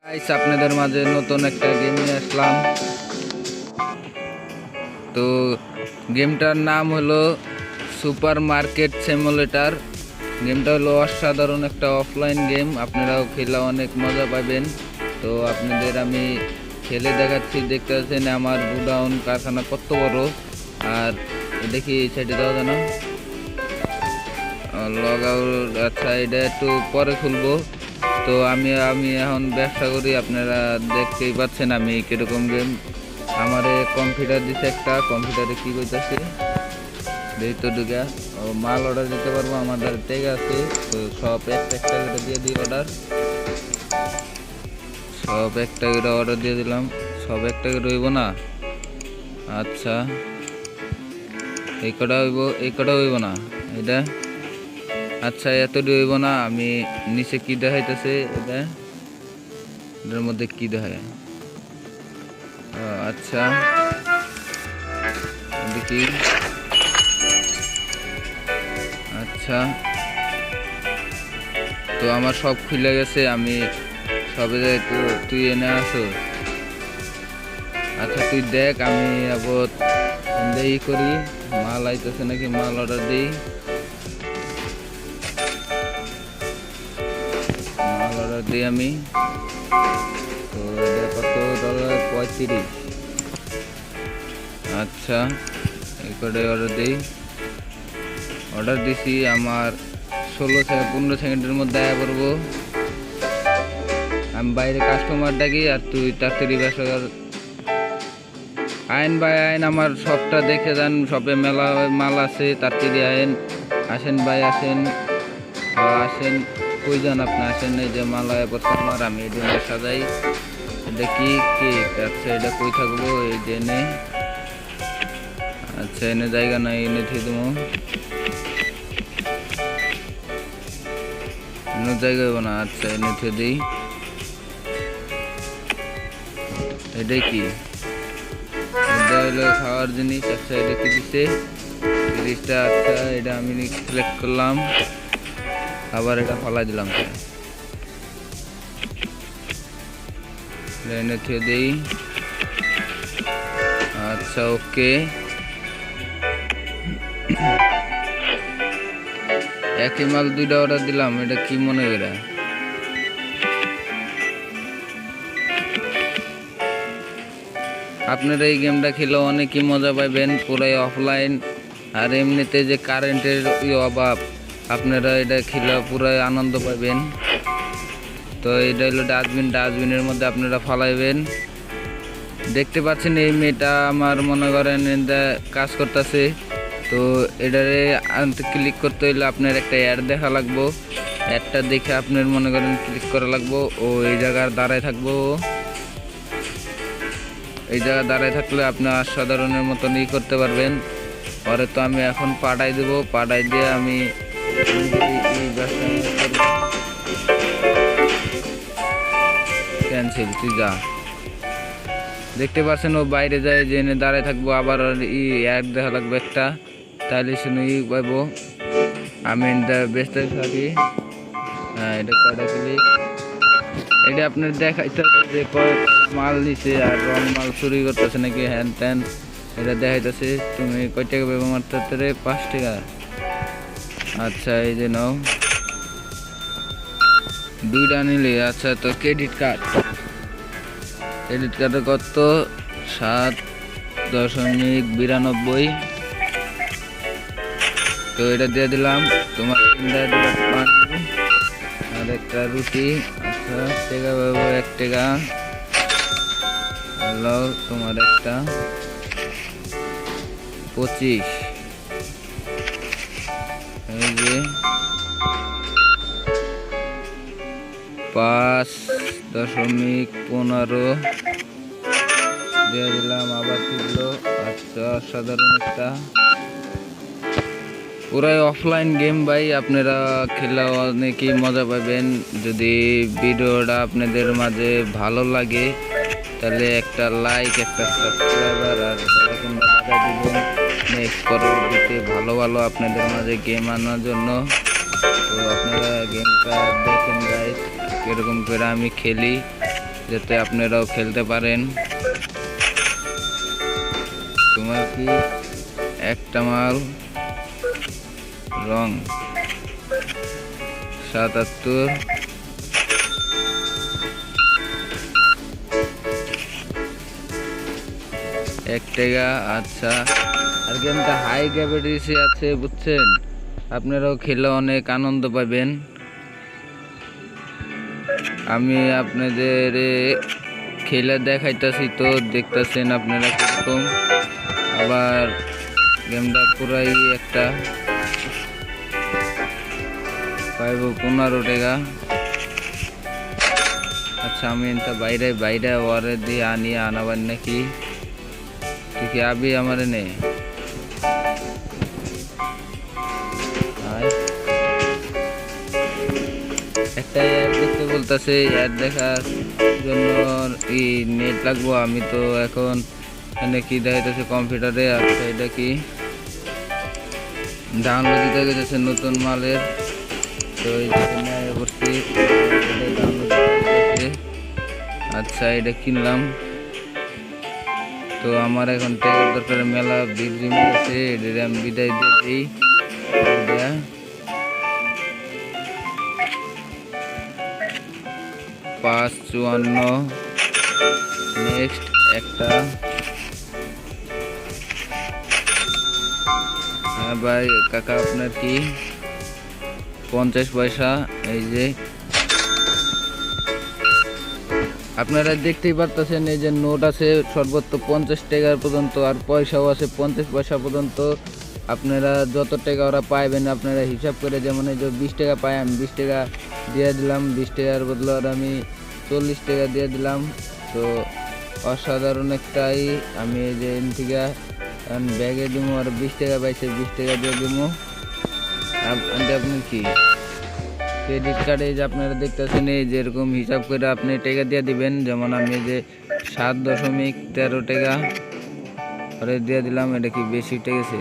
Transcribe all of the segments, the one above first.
Guys আপনাদের মাঝে নতুন একটা গেম নিয়ে আসলাম। তো গেমটার নাম হলো সুপার মার্কেট সিমুলেটর। গেমটা হলো অসাধারণ একটা অফলাইন গেম, আপনারাও খেলে অনেক মজা পাবেন। তো আপনাদের আমি খেলে দেখাচ্ছি। দেখতে পাচ্ছেন আমার গোডাউন কারখানা কত বড়। আর দেখি এই সাইডে দেওয়া যায় না, লগ আউট। আচ্ছা, এটা একটু পরে খুলবো। তো আমি এখন ব্যবসা করি, আপনারা দেখতেই পাচ্ছেন আমি কিরকম গেম। আমার কম্পিউটার দিচ্ছে একটা, কম্পিউটারে কি করতেছে দেখতো ঢুকা। ও মাল অর্ডার দিতে পারবো, আমাদের টেগ আছে। তো সব একটা একটা করে দিয়ে দিই অর্ডার, সব একটা করে অর্ডার দিয়ে দিলাম। সব একটা করে হইব না? আচ্ছা, এই কটা হইব, এই কটা হইব না এটা। আচ্ছা, এতটি হইব না। আমি নিচে কি দেখাইতেছে এটা, এটার মধ্যে কি দেখায়? আচ্ছা দেখি। আচ্ছা, তো আমার সব খুলে গেছে, আমি সবে তুই এনে আসো। আচ্ছা তুই দেখ, আমি আবার ই করি। মাল আইতেছে নাকি, মাল অর্ডার দিই। মাল অর্ডার দিই আমি। তো এটা কত ডলার? 35। আচ্ছা, এই করে অর্ডার দিই। অর্ডার দিছি, আমার 15 সেকেন্ডের মধ্যে আয়া পড়বো। আমি বাইরে কাস্টমার ডাকি আর তুই তাড়াতাড়ি ব্যবসা কর। আইন ভাই আইন, আমার শপটা দেখে যান, শপে মেলা মাল আছে, তাড়াতাড়ি আইন। আসেন ভাই আসেন, আসেন। কই যান আপনি? আসেন। এই যে মাল আয়া পড়ছে আমার, আমি এই জন্য সাজাই। এটা কি কেক? আচ্ছা, এটা কই থাকবো? এই যে এনে। আচ্ছা, এনে জায়গা নাই, এনে থিয়ে দেবো। এনে জায়গা হইব না। আচ্ছা, এনে থিয়ে দিই। এটাই কি? এটা হলো খাওয়ার জিনিস। আচ্ছা, এটা কি দিচ্ছে? 30টা। আচ্ছা, এটা আমি সিলেক্ট করলাম, আবার এটা ফলাই দিলাম। এনে থিয়ে দিই। আচ্ছা, ওকে। একই মাল 2টা অর্ডার দিলাম, এটা কি মনে করে? আপনারা এই গেমটা খেলে অনেকই মজা পাবেন, পুরাই অফলাইন। আর এমনিতে যে কারেন্টের অভাব, আপনারা এটা খেলে পুরাই আনন্দ পাবেন। তো এটা হলো ডাস্টবিনের মধ্যে আপনারা ফালাইবেন। দেখতে পাচ্ছেন এই মেয়েটা আমার মনে করেন এটা কাজ করতেছে। তো এটারে আনতে ক্লিক করতে হইলে আপনার একটা অ্যাড দেখা লাগবো। অ্যাডটা দেখে আপনার মনে করেন ক্লিক করা লাগবো। ও এই জায়গার দাঁড়ায় থাকবো, এই জায়গায় দাঁড়ায় থাকলে আপনি অসাধারণের মতন করতে পারবেন। পরে তো আমি এখন পাঠাই দেবো, পাঠাই দিয়ে আমি ক্যান্সেল। তুই যা। দেখতে পাচ্ছেন ও বাইরে যায়, যে এনে দাঁড়ায় থাকবো। আবার অ্যাড দেখা লাগবে একটা, তাহলে শুনে পাবো। আমি বেচতে থাকি। হ্যাঁ, এটা কয়টা ক্লিক, এটা আপনার দেখাইতে যে কয় মাল নিছে আর রং মাল চুরি করতেছে নাকি হ্যান ত্যান, এটা দেখাইতেছে। তুমি কয় টাকা ব্যবহার করতে? 5 টাকা। আচ্ছা, এই যে নাও, 2টা নিলে। আচ্ছা, তো ক্রেডিট কার্ডে কত? 7.92। তো এটা দিয়ে দিলাম। তোমার 5 আর একটা রুটি। আচ্ছা, টাকা পাবো 1 টাকা। হ্যালো, তোমার একটা 25। এই যে 5.15 দিয়ে দিলাম, আবার ফিরলো। আচ্ছা, সাধারণ একটা পুরাই অফলাইন গেম ভাই, আপনারা খেলে অনেকই মজা পাবেন। যদি ভিডিওটা আপনাদের মাঝে ভালো লাগে তাহলে একটা লাইক, একটা সাবস্ক্রাইবার আর দিবেন। নেক্সট পরবর্তীতে ভালো ভালো আপনাদের মাঝে গেম আনার জন্য। তো আপনারা গেমটা দেখেন গাইস, কিরকম করে আমি খেলি। যাতে আপনারাও খেলতে পারেন। তোমার কি একটা মাল রং 77 1 টাকা। আচ্ছা, আর গেমটা হাই ক্যাপাসিটি আছে বুঝছেন, আপনারাও খেলে অনেক আনন্দ পাবেন। আমি আপনাদের খেলে দেখাইতেছি, তো দেখতেছেন আপনারা কিরকম। আবার গেমটা পুরাই একটা পাইব 15 টাকা। আচ্ছা, আমি এটা বাইরে বাইরে ওয়ারে দিয়ে আনাবার নাকি, তুই কি আবি আমার নে? একটা অ্যাড দেখতে বলতেছে, অ্যাড দেখার জন্য নেট লাগবো। আমি তো এখন এখানে কি দেখাইতেছে কম্পিউটারে। আচ্ছা, এটা কি ডাউনলোড দিতে গেছে নতুন মালের, তো এই করছি ডাউনলোড। আচ্ছা, এটা কিনলাম। তো আমার এখন টাকার দরকার, মেলা বিক্রি আছে, এটা আমি বিদায় দিয়ে দিই। 554 নেক্সট একটা। হ্যাঁ ভাই কাকা, আপনার কি 50 পয়সা? এই যে আপনারা দেখতেই পারতেছেন, এই যে নোট আছে সর্বোচ্চ 50 টাকা পর্যন্ত, আর পয়সাও আছে 50 পয়সা পর্যন্ত। আপনারা যত টাকা ওরা পাইবেন আপনারা হিসাব করে, যেমন এই যে 20 টাকা পাই, আমি 20 টাকা দিয়ে দিলাম, 20 টাকার বদলে আর আমি 40 টাকা দিয়ে দিলাম। তো অসাধারণ একটাই। আমি এই যে থেকে ব্যাগে দিব, আর 20 টাকা পাইছে, 20 টাকা দিয়ে দিব। আপনি কি ক্রেডিট কার্ডে যে আপনারা দেখতেছেন, এই যেরকম হিসাব করে আপনি টাকা দিয়ে দিবেন। যেমন আমি যে 7.13 টাকা পরে দিয়ে দিলাম। এটা কি বেশি উঠে গেছে?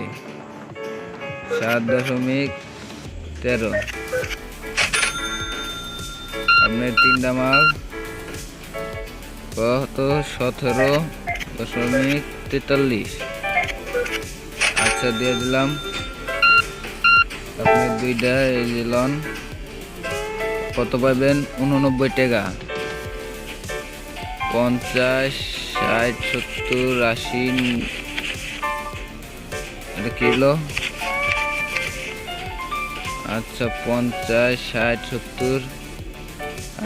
7.13। আপনার 3টা মাল কত? 17.43। আচ্ছা, দিয়ে দিলাম। আপনি 2টা এই যে লন, কত পাবেন? 89 টাকা। 50, 60, 70, 80। এটা কিলো। আচ্ছা, 50, 60, 70,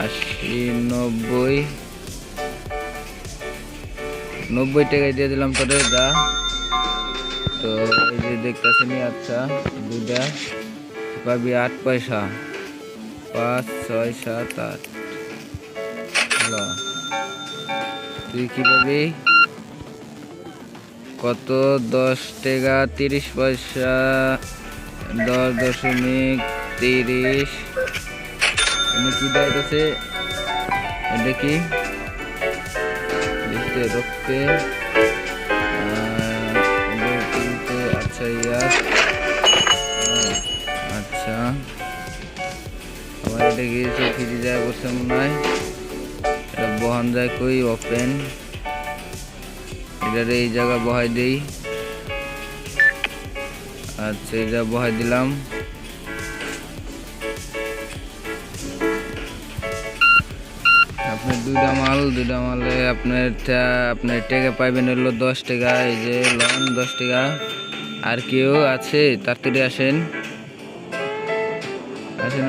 80, 90 টাকায় দিয়ে দিলাম তোরে দা। তো এই যে দেখতেছেন। আচ্ছা, 2টা পাবি 8 পয়সা। 5, 6, 7, 8। হ্যালো, তুই কি পাবি? কত? 10 টাকা 30 পয়সা। 10.30। কি দেখাইতেছে? এটা কি দেখতে রক্তে? আচ্ছা, আচ্ছা, আমার এটা গিয়েছে ফিরে যায় বসে মনে হয়। এটা বহান যায় কই? ওপেন। এটার এই জায়গা বহাই দেই। আচ্ছা, এটা বহাই দিলাম। আপনার 2টা মালে আপনার টাকা পাইবেন হলো 10 টাকা। এই যে লোন 10 টাকা। আর কেউ আছে? তাড়াতাড়ি আসেন।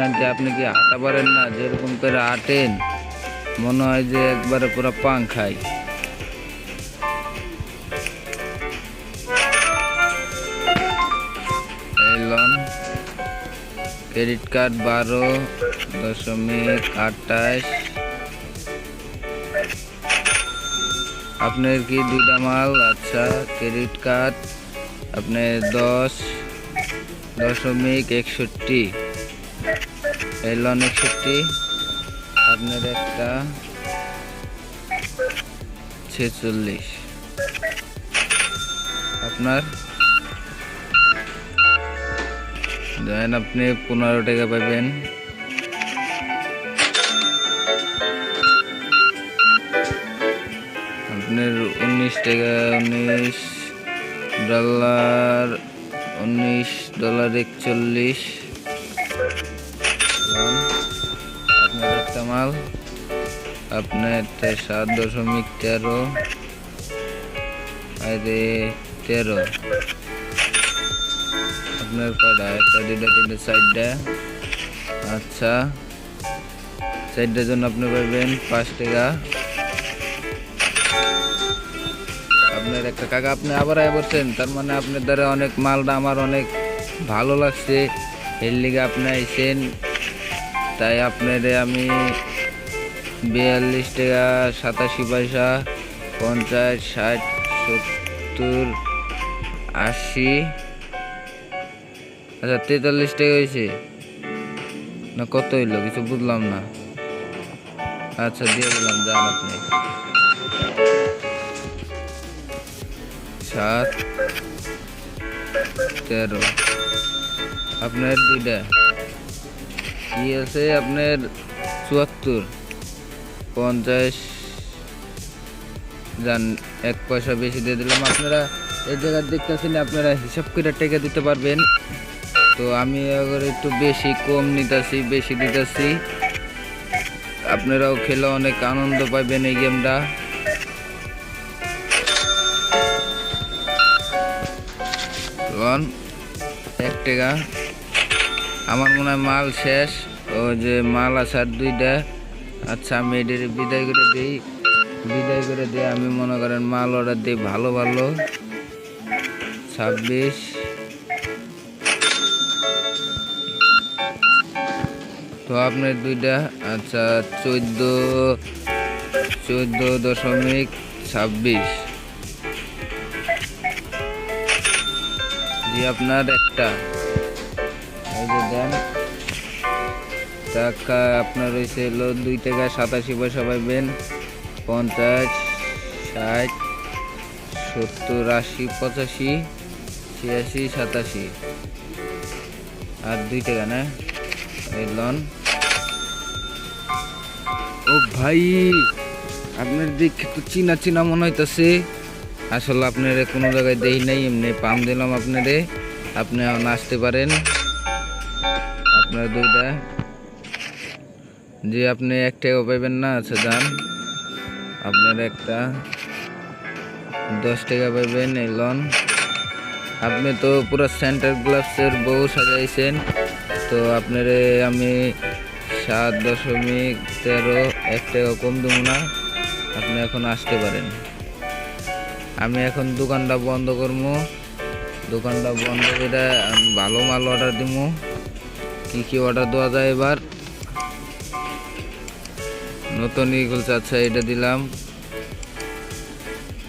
আনতে আপনি কি হাঁটা পারেন না? যেরকম করে হাঁটেন মনে হয় যে একবারে পুরো পাং খাই। এই লোন ক্রেডিট কার্ড 12.28। আপনার কি 2টা মাল? আচ্ছা, ক্রেডিট কার্ড আপনি 10.61। এই লোন 61। আপনার একটা 46। আপনার দেন আপনি 15 টাকা পাবেন। আপনার 19 টাকা, $19, $19.41 আপনার একটা মাল। আপনার 7.13 13 আপনার কয়টা? একটা, দুইটা, তিনটা, চারটা। আচ্ছা, চারটার জন্য আপনি পাবেন 5 টাকা। আপনার একটা কাকা আপনি আবার বলছেন, তার মানে আপনার দ্বারা অনেক মালটা আমার অনেক ভালো লাগছে, এর লিগে আপনি আইসেন। তাই আপনারে আমি 42 টাকা 87 পয়সা, 50, 60, 70, 80, আচ্ছা 43 টাকা হয়েছে না? কত হইলো কিছু বুঝলাম না। আচ্ছা দিয়ে দিলাম, যান আপনি। 7, 13 আপনার দুইটা কি আছে? আপনার 74, 50, যান 1 পয়সা বেশি দিয়ে দিলাম। আপনারা এই জায়গায় দেখতেছেন, আপনারা হিসাব করে টাকা দিতে পারবেন। তো আমি আবার একটু বেশি কম নিতেছি, বেশি দিতেছি। আপনারাও খেলে অনেক আনন্দ পাবেন এই গেমটা। 1 টাকা। আমার মনে হয় মাল শেষ, ও যে মাল আছে আর 2টা। আচ্ছা আমি এদের বিদায় করে দিই, আমি মনে করেন মাল অর্ডার দিই ভালো ভালো। 26, তো আপনার 2টা। আচ্ছা 14.26 জি আপনার একটা। এই যে দেন টাকা আপনার হয়েছে হলো 2 টাকা 87 পয়সা পাইবেন। 50, 60, 70, 80, 85, 86, 87 আর 2 টাকা না? এই লন। ও ভাই, আপনার দেখে তো চিনা চিনা মনে হইতেছে। আসলে আপনারা কোনো জায়গায় দেই নাই, এমনি পাম দিলাম আপনারে। আপনি এখন আসতে পারেন। আপনার 2টা যে আপনি 1 টাকা পাইবেন না? আচ্ছা যান, আপনার একটা 10 টাকা পাইবেন। এই লন। আপনি তো পুরো সেন্টার গ্লাভসের বউ সাজাইছেন, তো আপনারে আমি 7.13 1 টাকা কম দেবো না। আপনি এখন আসতে পারেন। আমি এখন দোকানটা বন্ধ করবো, দোকানটা বন্ধ করে আমি ভালো মাল অর্ডার দিব। কি অর্ডার দেওয়া যায় এবার? নতুন ইগলস, আচ্ছা এটা দিলাম।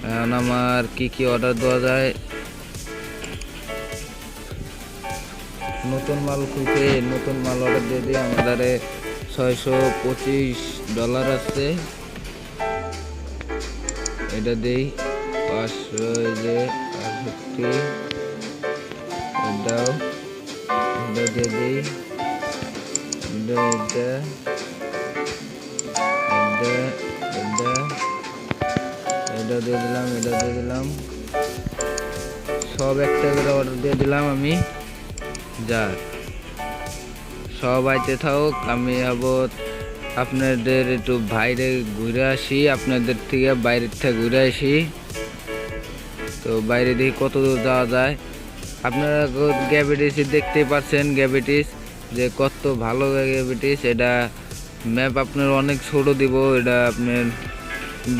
এখন আমার কি অর্ডার দেওয়া যায়? নতুন মাল খুলতে নতুন মাল অর্ডার দিয়ে দিই। আমাদের $625 আছে, এটা দিই 500। এই যে 65, এটাও এটা দিয়ে দিই। এটা দিয়ে দিলাম। সব একটা করে অর্ডার দিয়ে দিলাম আমি। যাক, সব আইতে থাকুক, আমি হব আপনাদের একটু বাইরে ঘুরে আসি, আপনাদের থেকে বাইরের থেকে ঘুরে আসি। তো বাইরে দেখি কত দূর যাওয়া যায়। আপনারা গ্যাভিটিস দেখতে পাচ্ছেন, গ্যাভিটিস যে কত ভালো গ্যাভিটিস। এটা ম্যাপ আপনার অনেক ছোট দিব, এটা আপনার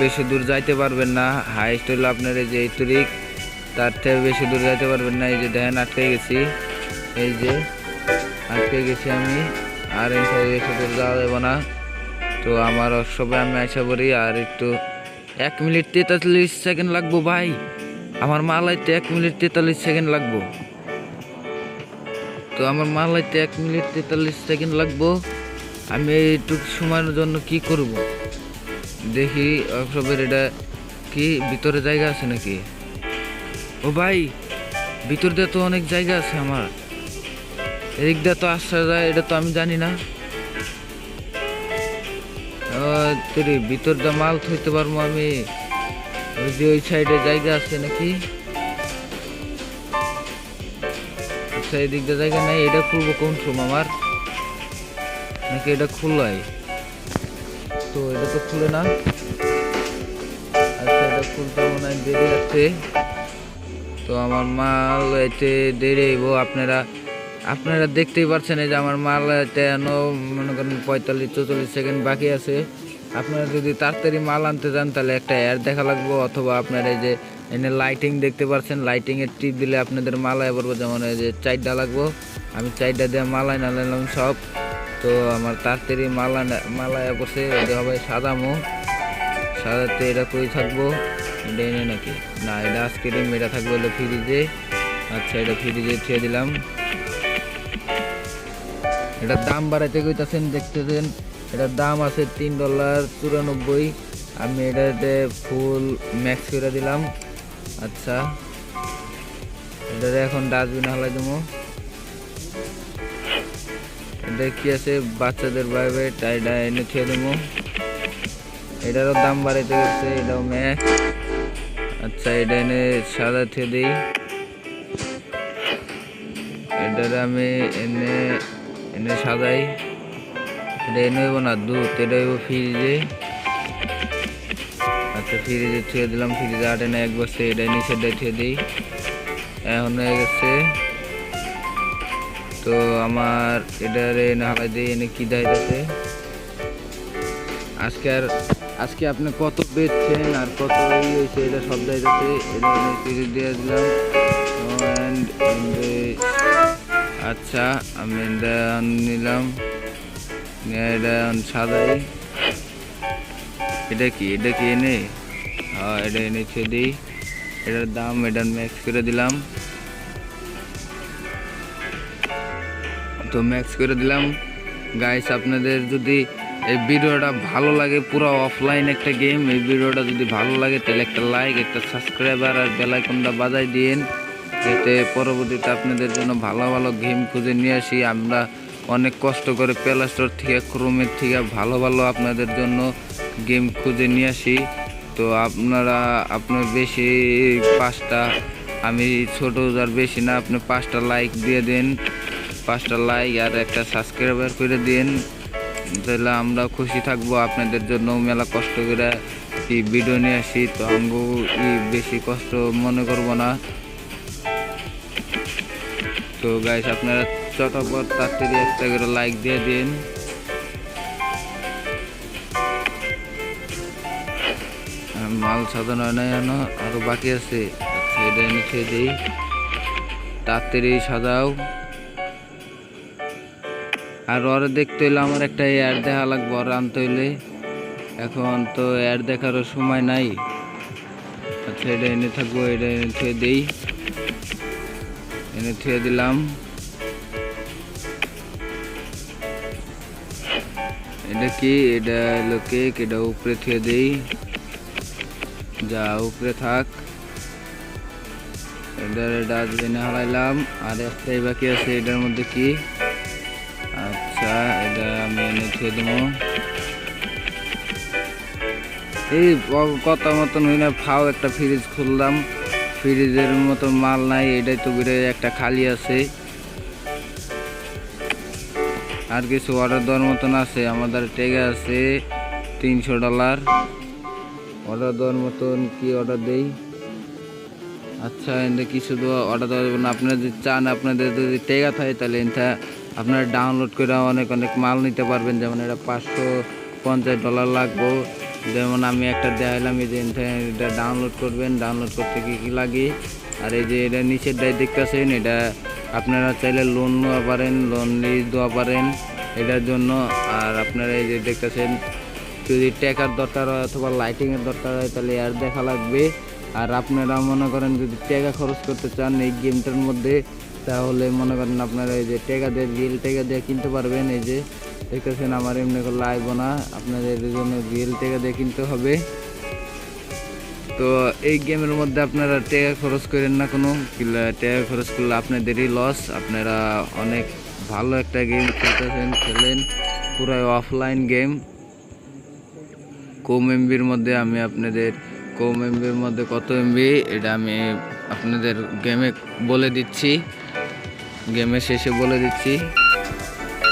বেশি দূর যাইতে পারবেন না। হাইস্ট হলো আপনার এই যে এই তারিখ, তার থেকে বেশি দূর যাইতে পারবেন না। এই যে দেখেন আটকে গেছি, এই যে আটকে গেছি আমি, আর এই সাইডে বেশি দূর যাওয়া যাবে না। তো আমার সবাই আমি আশা করি আর একটু 1 মিনিট 43 সেকেন্ড লাগবো ভাই। আমার মাল আইতে 1 মিনিট 43 সেকেন্ড লাগবো। তো আমার মাল আইতে 1 মিনিট 43 সেকেন্ড লাগবো। আমি এইটুকু সময়ের জন্য কি করব দেখি। সবের এটা কি ভিতরে জায়গা আছে নাকি? ও ভাই, ভিতর দিয়ে তো অনেক জায়গা আছে আমার। এদিক দিয়ে তো আসা যায়, এটা তো আমি জানি না। ভিতর দিয়ে মাল থইতে পারবো আমি? ওই যে ওই সাইডে জায়গা আছে নাকি? আচ্ছা, এই দিকটা জায়গা নাই। এটা খুলবো কোন সময় আমার, নাকি এটা খুললাই? তো এটা তো খুলে না। আচ্ছা, এটা খুলতে মনে হয় দেরি আছে। তো আমার মাল এতে দেরি হইব। আপনারা দেখতেই পাচ্ছেন এই যে আমার মাল এখনো মনে করেন 45-44 সেকেন্ড বাকি আছে। আপনারা যদি তাড়াতাড়ি মাল আনতে যান তাহলে একটা অ্যাড দেখা লাগবো, অথবা আপনারা এই যে এনে লাইটিং দেখতে পাচ্ছেন, লাইটিংয়ের টিপ দিলে আপনাদের মাল আয় পড়বো। যেমন এই যে 4টা লাগবো, আমি 4টা দিয়ে মাল আইনা নিলাম সব। তো আমার তাড়াতাড়ি মাল আয় পড়ছে। এটা হবে সাদাতে। এটা কই থাকবো? এটা এনে নাকি না, এটা আইসক্রিম। এটা থাকবে হলো ফ্রিজে। আচ্ছা, এটা ফ্রিজে থুয়ে দিলাম। এটার দাম বাড়াইতে কইতাছেন, দেখতেছেন এটার দাম আছে $3.94। আমি এটাতে ফুল ম্যাক্স করে দিলাম। আচ্ছা, এটারে এখন ডাস্টবিন হালাই দেবো। এটা কি আছে? বাচ্চাদের বাইবে টাইডা এনে থুয়ে দেবো। এটারও দাম বাড়াইতে গেছে, এটাও ম্যাক্স। আচ্ছা, এটা এনে সাদা থুয়ে দিই। এটারে আমি এনে সাজাই। এটা এনে হইব না দুধ, এটা হইব ফ্রিজে। আচ্ছা, ফ্রিজে থুয়ে দিলাম। ফ্রিজে 8 এনে 1 বসে। এটা নিচেরটাই থুয়ে দিই। এখন হয়ে গেছে। তো আমার এটারে এনে হালাই দিই। এনে কি দেখাইতেছে আজকে আপনি কত বেচছেন আর কত হয়েছে এটা সব দেখাইতেছে। এটা এনে ফ্রিজে দিয়ে দিলাম। আচ্ছা, আমি এটা নিলাম, এটা সাদাই। এটা কি এনে? হ্যাঁ, এটা এনে ছেড়ে দিই। এটার দাম এটা ম্যাক্স করে দিলাম। তো ম্যাক্স করে দিলাম। গাইস, আপনাদের যদি এই ভিডিওটা ভালো লাগে, পুরো অফলাইন একটা গেম, এই ভিডিওটা যদি ভালো লাগে তাহলে একটা লাইক, একটা সাবস্ক্রাইবার আর বেল আইকনটা বাজাই দিন, যাতে পরবর্তীতে আপনাদের জন্য ভালো ভালো গেম খুঁজে নিয়ে আসি। আমরা অনেক কষ্ট করে প্লে স্টোর থেকে, ক্রোমের থেকে ভালো ভালো আপনাদের জন্য গেম খুঁজে নিয়ে আসি। তো আপনার বেশি 5টা, আমি ছোটো আর বেশি না, আপনি 5টা লাইক দিয়ে দিন। 5টা লাইক আর একটা সাবস্ক্রাইবার করে দিন, তাহলে আমরা খুশি থাকবো। আপনাদের জন্য মেলা কষ্ট করে ভিডিও নিয়ে আসি, তো আমগো বেশি কষ্ট মনে করব না। তো গাইস, আপনারা চটপট তাড়াতাড়ি একটা করে লাইক দিয়ে দিন। মাল সাজানো হয় নাই, আরো বাকি আছে। আচ্ছা, এটা এনে খেয়ে দিই। তাড়াতাড়ি সাজাও। আর ওরা দেখতে হইলে আমার একটা অ্যাড দেখা লাগবে, ওরা আনতে হইলে। এখন তো অ্যাড দেখারও সময় নাই। আচ্ছা, এটা এনে থাকবো। এটা এনে থুয়ে দিই। এনে থুয়ে দিলাম। এটা কি? এটা হলো কেক। এটা উপরে থুয়ে দিই। যা উপরে থাক। এটার ডাস্টবিনে হারাইলাম। আর একটাই বাকি আছে। এটার মধ্যে কি? আচ্ছা, এটা আমি এনে থুয়ে দেবো। এই কথা মতন হই না, ফাও একটা ফ্রিজ খুললাম, ফ্রিজের মতো মাল নাই। এটাই তো ঘুরে একটা খালি আছে। আর কিছু অর্ডার দেওয়ার মতন আছে। আমাদের টেগে আছে $300। অর্ডার দেওয়ার মতন কি অর্ডার দেই? আচ্ছা, এতে কিছু অর্ডার দেওয়া যাবে না। আপনারা যদি চান, আপনাদের যদি টেগা থাকে, তাহলে এটা আপনারা ডাউনলোড করে অনেক মাল নিতে পারবেন। যেমন এটা $550 লাগবে। যেমন আমি একটা দেখাইলাম, এই যে এটা ডাউনলোড করবেন। ডাউনলোড করতে কি লাগে? আর এই যে এটা নিচের ডাই দেখতেছেন, এটা আপনারা চাইলে লোন নেওয়া পারেন, লোন লিজ দেওয়া পারেন এটার জন্য। আর আপনারা এই যে দেখতেছেন, যদি টাকার দরকার হয় অথবা লাইটিংয়ের দরকার হয় তাহলে আর দেখা লাগবে। আর আপনারা মনে করেন যদি টাকা খরচ করতে চান এই গেমটার মধ্যে, তাহলে মনে করেন আপনারা এই যে টাকা দিয়ে, রিয়েল টাকা দিয়ে কিনতে পারবেন। এই যে দেখতেছেন, আমার এমনি করে লাগবো না, আপনাদের জন্য রিয়েল টাকা দিয়ে কিনতে হবে। তো এই গেমের মধ্যে আপনারা টাকা খরচ করেন না, কোনো টাকা খরচ করলে আপনাদেরই লস। আপনারা অনেক ভালো একটা গেম খেলেন, পুরো অফলাইন গেম। কম এমবির মধ্যে আমি আপনাদের কম এমবির মধ্যে কত এমবি এটা আমি আপনাদের গেমে বলে দিচ্ছি, গেমের শেষে বলে দিচ্ছি।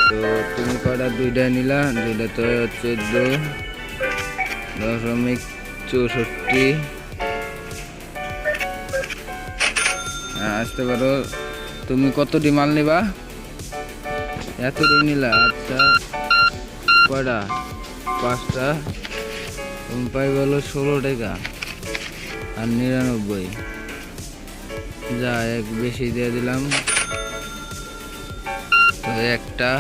তো তুমি কয়টা? দুইটা নিলা, দুইটা তো 14.64 আসতে পারো। তুমি কতটি মাল নিবা? এতটি নিলা, আচ্ছা কয়টা? 5টা। তুমি পাইবে হলো 16 টাকা আর 99। যা এক বেশি দিয়ে দিলাম। তো একটা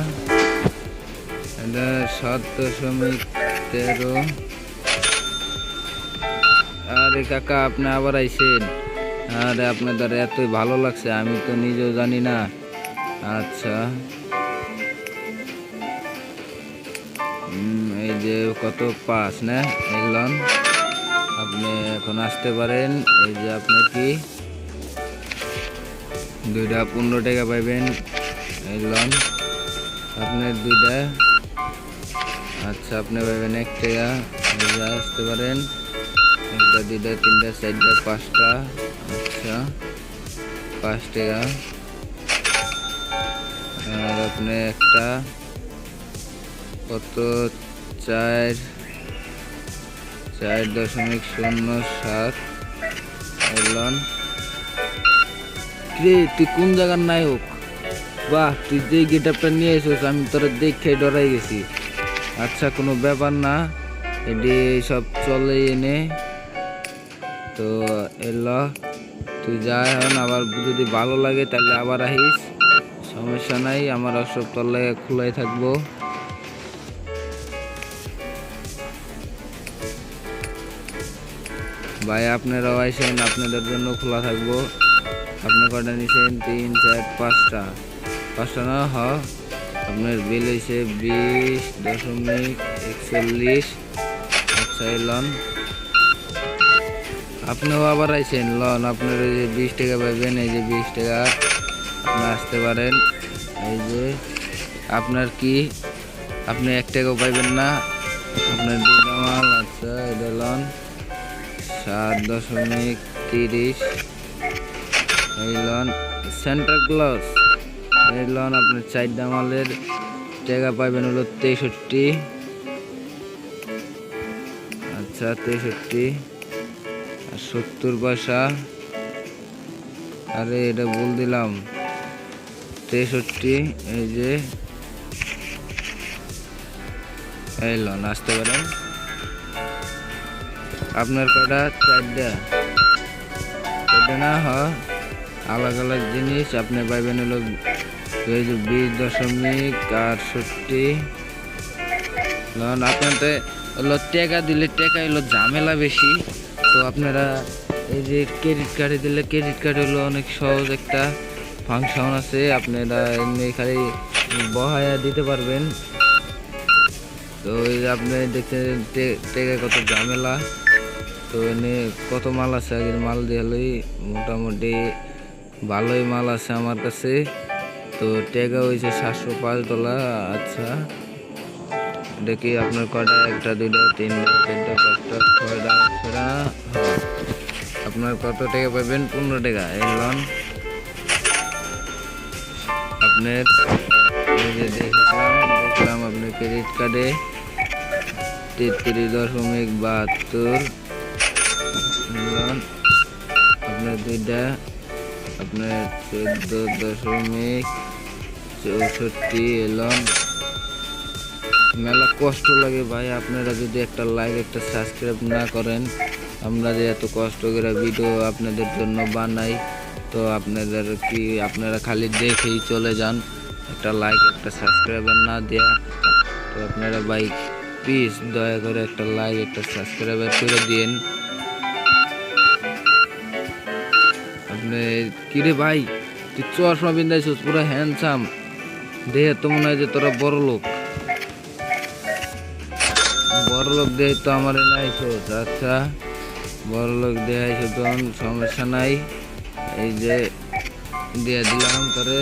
এটা 7.13। আরে কাকা আপনি আবার আইছেন? আরে আপনার দ্বারা এতই ভালো লাগছে, আমি তো নিজেও জানি না। আচ্ছা এই যে কত 5 না? এই লন, আপনি এখন আসতে পারেন। এই যে আপনার কি দুইটা 15 টাকা পাইবেন। এই লন আপনার দুইটা। আচ্ছা আপনি পাইবেন 1 টাকা। এই যে আসতে পারেন। একটা, দুইটা, তিনটা, চারটা, 5টা। আচ্ছা 5 টাকা। আর আপনি একটা কত 4.07 এলন। রে তুই কোন জায়গার নায়ক? বাহ, তুই যে গেটআপটা নিয়ে এসেছিস আমি তোরা দেখে ডরাই গেছি। আচ্ছা কোনো ব্যাপার না, এটি সব চলে এনে। তো এল তুই যা, এখন আবার যদি ভালো লাগে তাহলে আবার আহিস, সমস্যা নাই। আমার সব তোর লাগে খোলাই থাকবো। ভাই আপনারাও আইসেন, আপনাদের জন্য খোলা থাকবো। আপনি কটা নিছেন? 3, 4, 5টা। 5টা না? হ, আপনার বিল হয়েছে 20.41। আচ্ছা লন, আপনিও আবার আইসেন। লন আপনার এই যে 20 টাকা পাইবেন। এই যে 20 টাকা, আপনি আসতে পারেন। এই যে আপনার কি, আপনি 1 টাকাও পাইবেন না, আপনার দুইটা মাল। আচ্ছা এটা লন 7.30। এই লন সেন্টার ক্লজ। এই লন আপনার 4টা মালের টাকা পাইবেন হলো 63। আচ্ছা 63 আর 70 পয়সা। আরে এটা বল দিলাম 63। এই যে এই লন আসতে পারেন। আপনার কয়টা? 4টা। এটা না হয় আলাদা আলাদা জিনিস আপনি পাইবেন হলো 20.68 লন। আপনাদের হলো টাকা দিলে টাকা হলো ঝামেলা বেশি। তো আপনারা এই যে ক্রেডিট কার্ডে দিলে, ক্রেডিট কার্ড হলো অনেক সহজ একটা ফাংশন আছে, আপনারা এমনি খালি বহায়া দিতে পারবেন। তো এই যে আপনি দেখছেন টাকা কত ঝামেলা। তো এনে কত মাল আছে, আগের মাল দিয়ে মোটামুটি ভালোই মাল আছে আমার কাছে। তো টাকা হয়েছে $705। আচ্ছা দেখি আপনার কটা? 1, 2, 3, 4, 5, 6টা। আপনার কত টাকা পাবেন? 15 টাকা। এই লন আপনার এই যে দেখলাম আপনার ক্রেডিট কার্ডে 33.72 লন। আপনার দুইটা, আপনার 14.64 এলন। মেলা কষ্ট লাগে ভাই, আপনারা যদি একটা লাইক একটা সাবস্ক্রাইব না করেন, আমরা যে এত কষ্ট করে ভিডিও আপনাদের জন্য বানাই, তো আপনাদের কি আপনারা খালি দেখেই চলে যান, একটা লাইক একটা সাবস্ক্রাইবার না দেয়া। তো আপনারা ভাই প্লিজ দয়া করে একটা লাইক একটা সাবস্ক্রাইবার করে দিন। আপনি কিরে ভাই তুই চশমা বিন্দাইছিস পুরো হ্যান্ডসাম, দেখে তো মনে হয় যে তোরা বড় লোক দেহে তো আমার নাইছো। আচ্ছা বড় লোক দেখাইছো তখন সমস্যা নাই। এই যে দিয়ে দিলাম তোরে।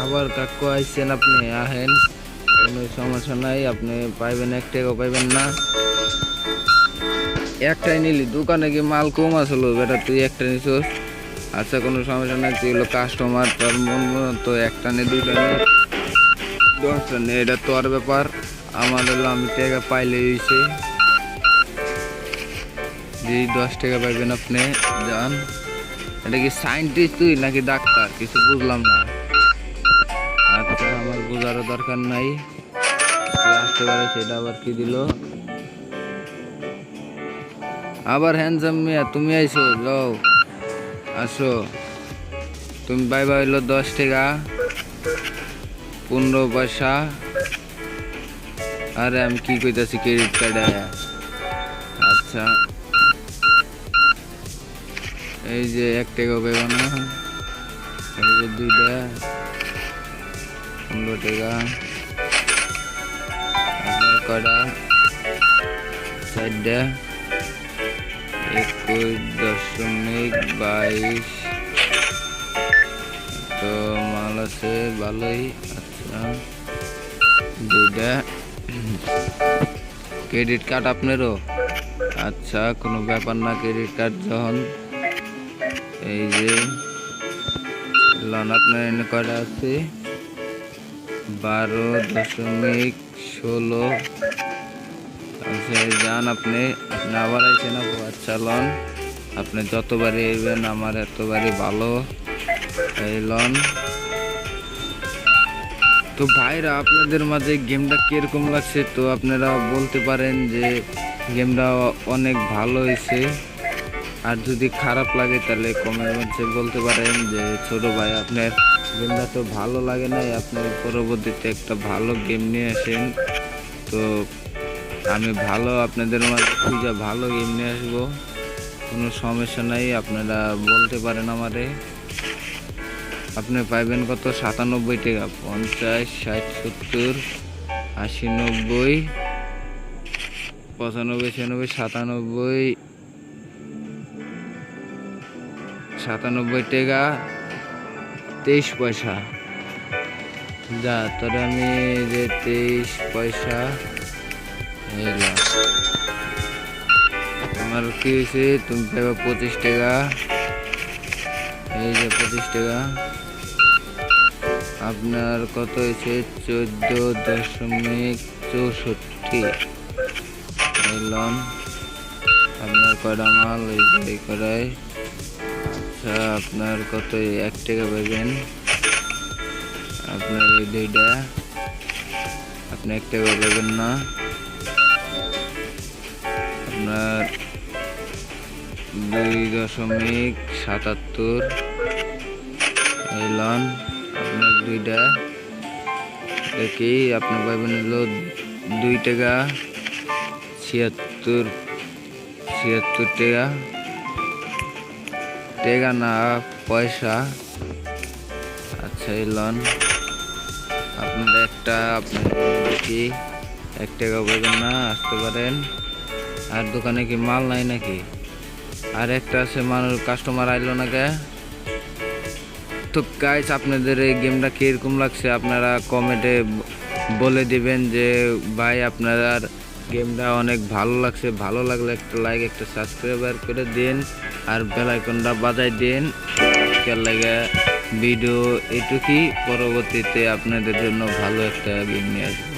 আবার কাকু আইসেন, আপনি আহেন। কোনো সমস্যা নাই, আপনি পাইবেন 1 টাকাও পাইবেন না। একটাই নিলি, দোকানে কি মাল কম আসলো বেটা, তুই একটা নিছিস। আচ্ছা কোনো সমস্যা নাই, তুই হলো কাস্টমার, তোর মন তো একটা নে 2টা নে 10টা নে, এটা তোর ব্যাপার। আমার হলো আমি টাকা পাইলে হয়েছে, যে 10 টাকা পাইবেন আপনি যান। এটা কি সায়েন্টিস্ট তুই নাকি ডাক্তার, কিছু বুঝলাম না। আচ্ছা আমার বোঝারও দরকার নাই, তুই আসতে পারে সেটা আবার কি দিল। আবার হ্যান্ডসাম মিয়া তুমি আইসো, যাও আসো। তুমি পাইবা হইলো 10 টাকা 15 পয়সা। আরে আমি কি কইতাছি, ক্রেডিট কার্ডে। আচ্ছা এই যে 1 টাকা পাইবা না, এই যে 2টা 15 টাকা। আপনার কয়টা, 4টা 21.22 তো মাল আছে ভালোই। আচ্ছা 2টা ক্রেডিট কার্ড আপনারও। আচ্ছা কোনো ব্যাপার না, ক্রেডিট কার্ড যখন এই যে লোন আপনার এনে কয়টা আছে, 12.16। আচ্ছা যান আপনি আবার আইছেন আপু। আচ্ছা লোন আপনি যতবারই এবেন আমার এতবারই ভালো। এই লোন তো ভাইরা, আপনাদের মাঝে গেমটা কিরকম লাগছে তো আপনারা বলতে পারেন যে গেমটা অনেক ভালো হয়েছে। আর যদি খারাপ লাগে তাহলে কমেন্ট বক্সে বলতে পারেন যে ছোট ভাই আপনার গেমটা তো ভালো লাগে নাই, আপনি পরবর্তীতে একটা ভালো গেম নিয়ে আসেন। তো আমি ভালো আপনাদের মাঝে খুঁজে ভালো গেম নিয়ে আসবো, কোনো সমস্যা নাই, আপনারা বলতে পারেন আমারে। আপনি পাইবেন কত, 97 টাকা 50 60 70 80 90 95 96 97 টাকা 23 পয়সা। যা তোরে আমি যে 23 পয়সা এলাম। আমার কি হয়েছে, তুমি পাইবা 25 টাকা, এই যে 25 টাকা। আপনার কত হয়েছে, 14.64 এলাম। আপনার কয়টা মাল, এই যে করায়। আচ্ছা আপনার কত, 1 টাকা পাবেন। আপনার এই 2টা, আপনি 1 টাকা পাবেন না। আপনার 2.77 এই লন। আপনার 2টা দেখি, আপনি পাবেন হলো 2 টাকা 76 টাকা, টাকা না পয়সা। আচ্ছা এই লন আপনার একটা, আপনার দেখি 1 টাকা পাবেন না, আসতে পারেন। আর দোকানে কি মাল নাই নাকি, আর একটা আছে মানুষ, কাস্টমার আইলো না কে। তো গাইস আপনাদের এই গেমটা কীরকম লাগছে আপনারা কমেন্টে বলে দিবেন যে ভাই আপনার গেমটা অনেক ভালো লাগছে। ভালো লাগলে একটা লাইক একটা সাবস্ক্রাইবার করে দিন, আর বেল আইকনটা বাজাই দিন। আজকের লাগে ভিডিও এইটুকুই, পরবর্তীতে আপনাদের জন্য ভালো একটা গেম নিয়ে আসবো।